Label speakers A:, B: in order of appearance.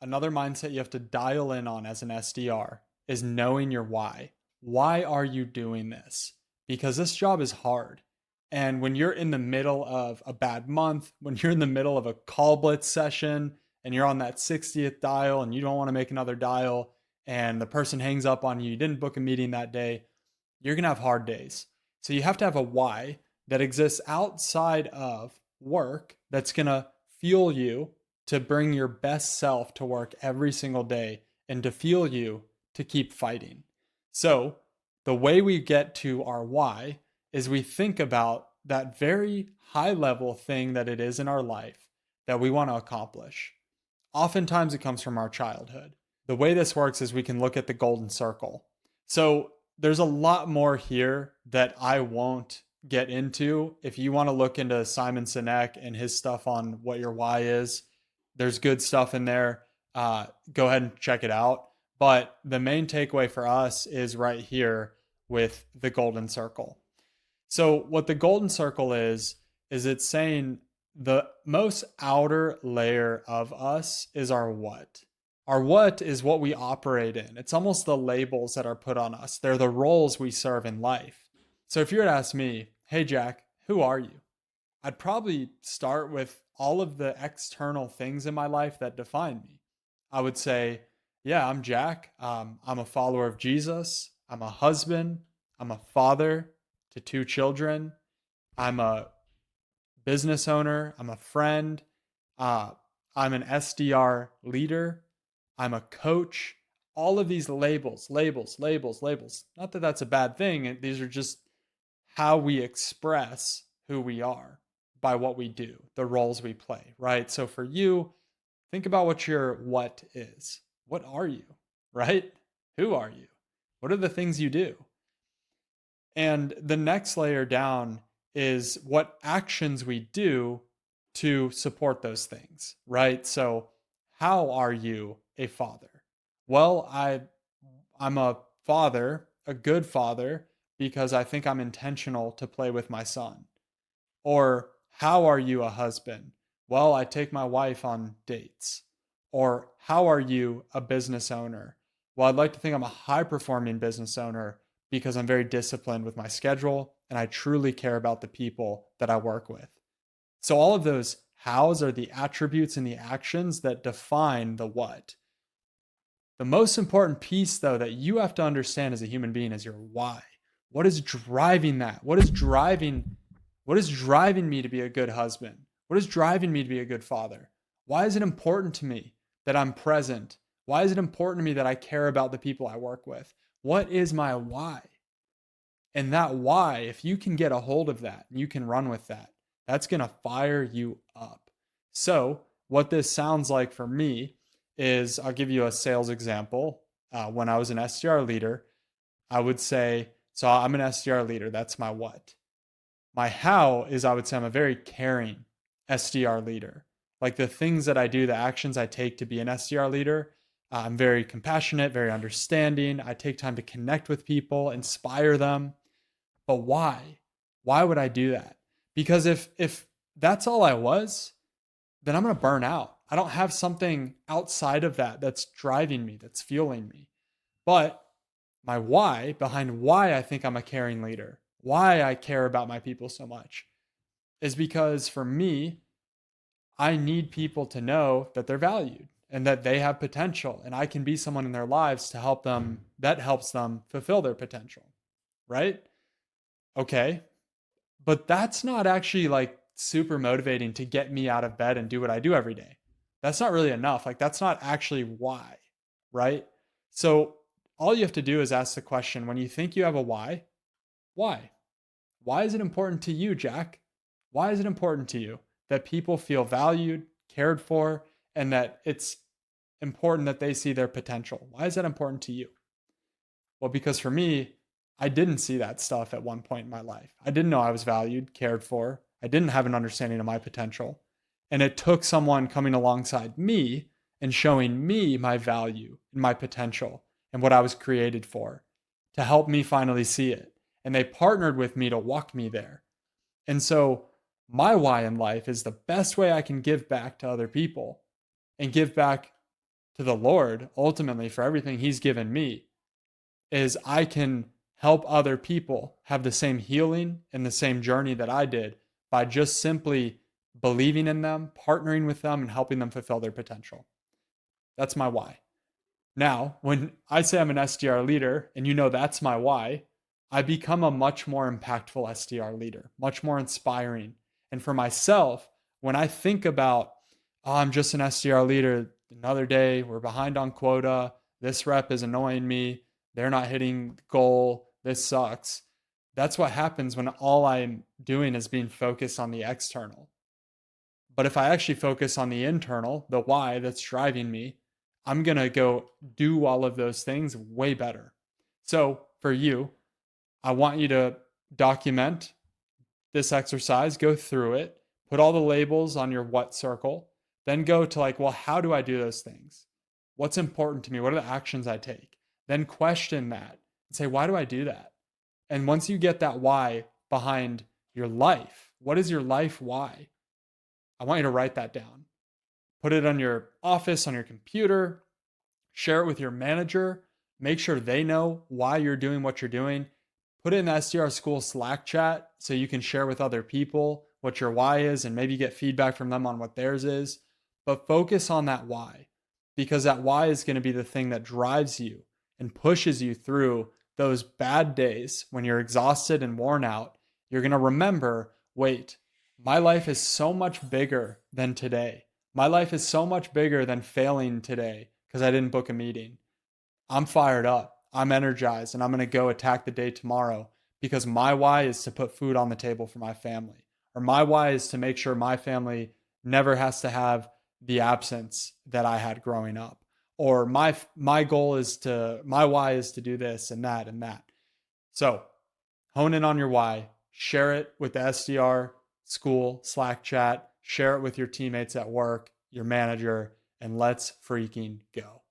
A: another mindset you have to dial in on as an SDR is knowing your why. Why are you doing this? Because this job is hard. And when you're in the middle of a bad month, when you're in the middle of a call blitz session and you're on that 60th dial and you don't want to make another dial and the person hangs up on you, you didn't book a meeting that day, you're going to have hard days. So you have to have a why that exists outside of work that's going to fuel you to bring your best self to work every single day and to fuel you to keep fighting. So, the way we get to our why is we think about that very high level thing that it is in our life that we want to accomplish. Oftentimes, it comes from our childhood. The way this works is we can look at the golden circle. So, there's a lot more here that I won't get into. If you want to look into Simon Sinek and his stuff on what your why is, there's good stuff in there. Go ahead and check it out. But the main takeaway for us is right here with the golden circle. So, what the golden circle is it's saying the most outer layer of us is our what. Our what is what we operate in. It's almost the labels that are put on us, they're the roles we serve in life. So, if you were to ask me, hey, Jack, who are you? I'd probably start with all of the external things in my life that define me. I would say, yeah, I'm Jack. I'm a follower of Jesus. I'm a husband. I'm a father to two children. I'm a business owner. I'm a friend. Uh, I'm an SDR leader. I'm a coach. All of these labels, labels, labels, labels. Not that that's a bad thing. These are just how we express who we are by what we do, the roles we play, right? So for you, think about what your what is. What are you, right? Who are you? What are the things you do? And the next layer down is what actions we do to support those things, right? So, how are you a father? Well, I'm a father, a good father, because I think I'm intentional to play with my son. Or how are you a husband? Well, I take my wife on dates. Or how are you a business owner? Well, I'd like to think I'm a high performing business owner because I'm very disciplined with my schedule and I truly care about the people that I work with. So, all of those hows are the attributes and the actions that define the what. The most important piece, though, that you have to understand as a human being is your why. What is driving that? What is driving me to be a good husband? What is driving me to be a good father? Why is it important to me that I'm present? Why is it important to me that I care about the people I work with? What is my why? And that why, if you can get a hold of that, you can run with that. That's going to fire you up. So, what this sounds like for me is I'll give you a sales example. When I was an SDR leader, I would say, so I'm an SDR leader. That's my what. My how is I would say I'm a very caring SDR leader. Like the things that I do, the actions I take to be an SDR leader, I'm very compassionate, very understanding. I take time to connect with people, inspire them. But why? Why would I do that? Because if that's all I was, then I'm going to burn out. I don't have something outside of that that's driving me, that's fueling me. But my why behind why I think I'm a caring leader, why I care about my people so much, is because for me, I need people to know that they're valued and that they have potential and I can be someone in their lives to help them that helps them fulfill their potential, right? Okay. But that's not actually like super motivating to get me out of bed and do what I do every day. That's not really enough. Like that's not actually why, right? So all you have to do is ask the question when you think you have a why, why? Why is it important to you, Jack? Why is it important to you that people feel valued, cared for, and that it's important that they see their potential? Why is that important to you? Well, because for me, I didn't see that stuff at one point in my life. I didn't know I was valued, cared for. I didn't have an understanding of my potential. And it took someone coming alongside me and showing me my value and my potential and what I was created for to help me finally see it. And they partnered with me to walk me there. And so, my why in life is the best way I can give back to other people and give back to the Lord ultimately for everything he's given me is I can help other people have the same healing and the same journey that I did by just simply believing in them, partnering with them, and helping them fulfill their potential. That's my why. Now, when I say I'm an SDR leader and you know that's my why, I become a much more impactful SDR leader, much more inspiring. And for myself, when I think about, oh, I'm just an SDR leader, another day, we're behind on quota, this rep is annoying me, they're not hitting the goal, this sucks. That's what happens when all I'm doing is being focused on the external. But if I actually focus on the internal, the why that's driving me, I'm going to go do all of those things way better. So for you, I want you to document this exercise, go through it, put all the labels on your what circle, then go to like, well, how do I do those things? What's important to me? What are the actions I take? Then question that and say, why do I do that? And once you get that why behind your life, what is your life why? I want you to write that down. Put it on your office, on your computer, share it with your manager, make sure they know why you're doing what you're doing. Put it in the SDR school Slack chat so you can share with other people what your why is and maybe get feedback from them on what theirs is. But focus on that why, because that why is going to be the thing that drives you and pushes you through those bad days when you're exhausted and worn out. You're going to remember, wait, my life is so much bigger than today. My life is so much bigger than failing today because I didn't book a meeting. I'm fired up. I'm energized and I'm going to go attack the day tomorrow because my why is to put food on the table for my family. Or my why is to make sure my family never has to have the absence that I had growing up. Or my goal is to my why is to do this and that and that. So, hone in on your why, share it with the SDR school Slack chat, share it with your teammates at work, your manager, and let's freaking go.